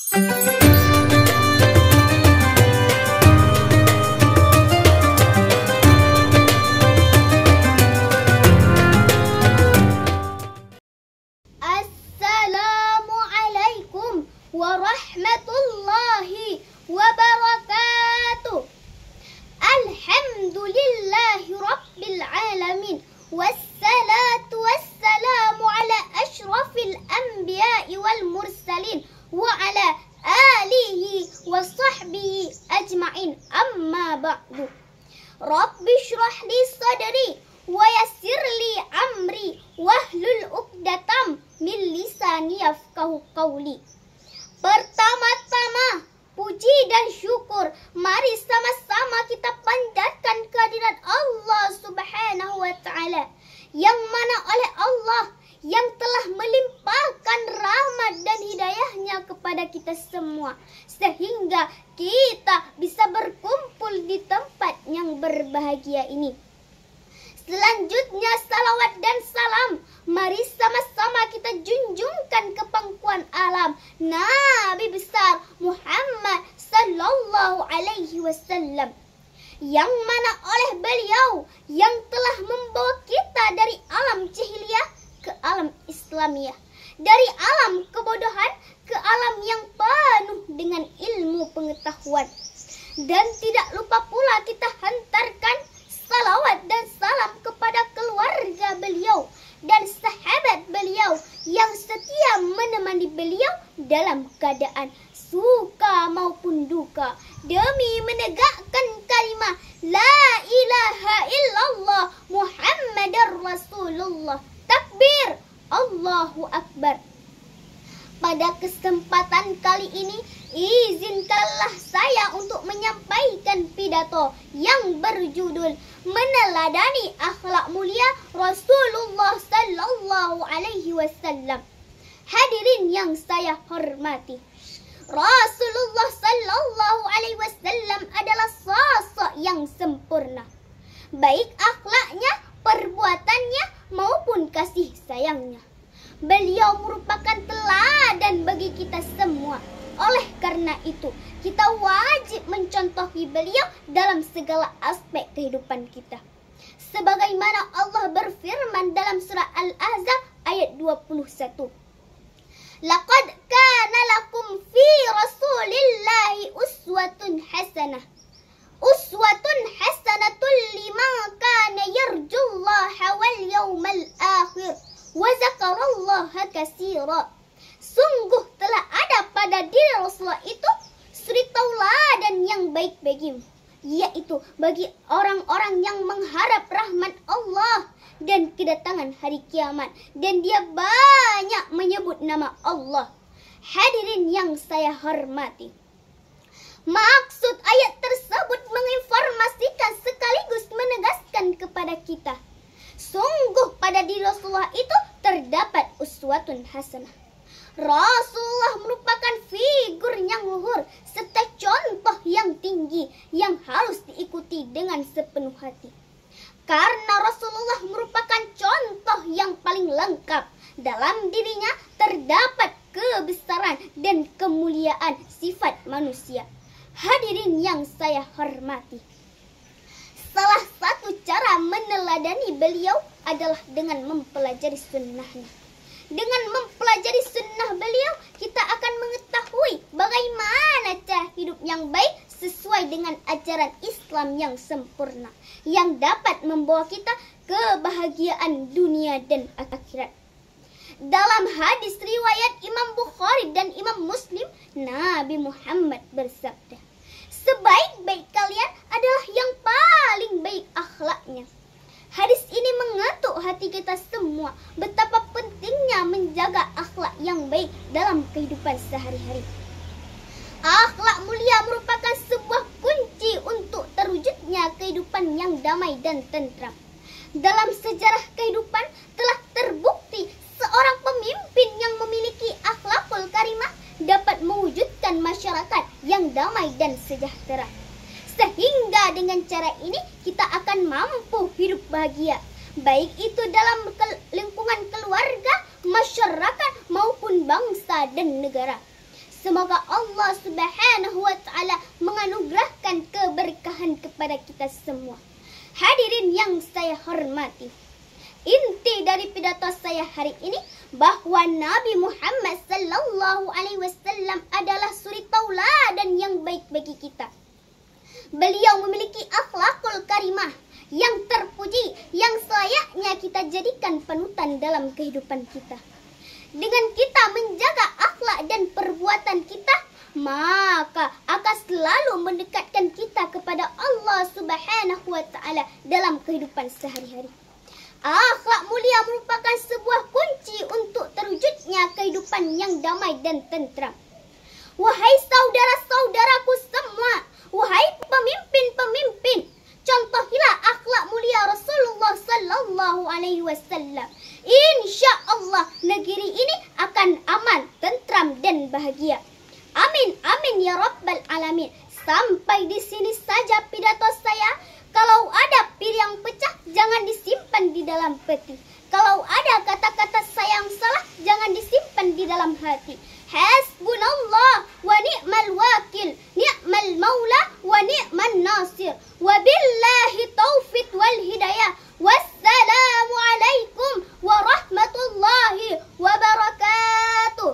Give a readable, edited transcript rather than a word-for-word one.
Assalamualaikum warahmatullahi wabarakatuh. Alhamdulillahi rabbil alamin. Wassalatu wassalamu ala ashrafil anbiya'i wal mursalin wa ala alihi wa sahbihi ajma'in, amma ba'du. Rabbi shrah li sadri wa yassir li amri wahlul 'uqdatam min lisani yafqahu qawli. Pertama-tama, puji dan syukur mari sama-sama kita panjatkan kehadirat Allah Subhanahu wa Ta'ala, yang mana oleh Allah yang telah melimpahkan rahmat dan hidayahnya kepada kita semua, sehingga kita bisa berkumpul di tempat yang berbahagia ini. Selanjutnya, salawat dan salam mari sama-sama kita junjungkan ke pangkuan alam Nabi besar Muhammad sallallahu alaihi wasallam, yang mana oleh beliau yang telah membawa kita dari alam jahiliyah ke alam Islamiyah, dari alam kebodohan ke alam yang penuh dengan ilmu pengetahuan. Dan tidak lupa pula kita hantarkan salawat dan salam kepada keluarga beliau dan sahabat beliau yang setia menemani beliau dalam keadaan suka maupun duka demi menegakkan kalimat La ilaha illallah Muhammadar Rasulullah. Takbir, Allahu Akbar. Pada kesempatan kali ini, izinkanlah saya untuk menyampaikan pidato yang berjudul Meneladani Akhlak Mulia Rasulullah Sallallahu Alaihi Wasallam. Hadirin yang saya hormati, Rasulullah Sallallahu Alaihi Wasallam adalah sosok yang sempurna, baik akhlaknya, perbuatannya, maupun kasih sayangnya. Beliau merupakan teladan bagi kita semua. Oleh karena itu, kita wajib mencontohi beliau dalam segala aspek kehidupan kita. Sebagaimana Allah berfirman dalam surah Al-Ahzab ayat 21. Laqad kana lakum fi Rasulillahi uswatun hasanah. Uswatun hasanatun liman kana yarjullaha wal yawmal akhir wa zakarallaha katsira. Sungguh telah ada pada diri Rasulullah itu suri tauladan yang baik bagimu, yaitu bagi orang-orang yang mengharap rahmat Allah dan kedatangan hari kiamat, dan dia banyak menyebut nama Allah. Hadirin yang saya hormati, maksud ayat tersebut menginformasikan sekaligus menegaskan kepada kita, sungguh pada diri Rasulullah itu terdapat uswatun hasanah. Rasulullah merupakan figur yang luhur serta contoh yang tinggi yang harus diikuti dengan sepenuh hati. Karena Rasulullah merupakan contoh yang paling lengkap. Dalam dirinya terdapat kebesaran dan kemuliaan sifat manusia. Hadirin yang saya hormati, salah satu cara meneladani beliau adalah dengan mempelajari sunnahnya. Dengan mempelajari sunnah beliau, kita akan mengetahui bagaimana cara hidup yang baik sesuai dengan ajaran Islam yang sempurna, yang dapat membawa kita kebahagiaan dunia dan akhirat. Dalam hadis riwayat Imam Bukhari dan Imam Muslim, Nabi Muhammad bersabda, sebaik-baik kalian adalah yang paling baik akhlaknya. Hadis ini mengetuk hati kita semua betapa pentingnya menjaga akhlak yang baik dalam kehidupan sehari-hari. Akhlak mulia merupakan sebuah kunci untuk terwujudnya kehidupan yang damai dan tentram. Dalam sejarah kehidupan telah terbukti seorang pemimpin yang memiliki akhlakul karimah dapat mewujudkan masyarakat yang damai dan sejahtera. Sehingga dengan cara ini kita akan mampu hidup bahagia, baik itu dalam lingkungan keluarga, masyarakat maupun bangsa dan negara. Semoga Allah Subhanahu wa Ta'ala menganugerahkan keberkahan kepada kita semua. Hadirin yang saya hormati, inti dari pidato saya hari ini bahwa Nabi Muhammad sallallahu alaihi wasallam adalah suri tauladan yang baik bagi kita. Beliau memiliki akhlakul karimah yang terpuji, yang selayaknya kita jadikan panutan dalam kehidupan kita. Dengan kita menjaga akhlak dan perbuatan kita, maka akan selalu mendekatkan kita kepada Allah Subhanahu wa Ta'ala dalam kehidupan sehari-hari. Akhlak mulia merupakan sebuah kunci untuk terwujudnya kehidupan yang damai dan tentram. Wahai saudara-saudaraku semua, wahai pemimpin-pemimpin, contohilah akhlak mulia Rasulullah sallallahu alaihi wasallam. Insya Allah negeri ini akan aman, tentram dan bahagia. Amin, amin ya rabbal alamin. Sampai di sini saja pidato saya. Kalau ada pir yang pecah, jangan disimpan di dalam peti. Kalau ada kata-kata saya yang salah, jangan disimpan di dalam hati. Hasbunallah wa ni'mal wakil, ni'mal maula wa ni'man nasir. Wabillahi taufiq wal hidayah. Wassalamualaikum warahmatullahi wabarakatuh.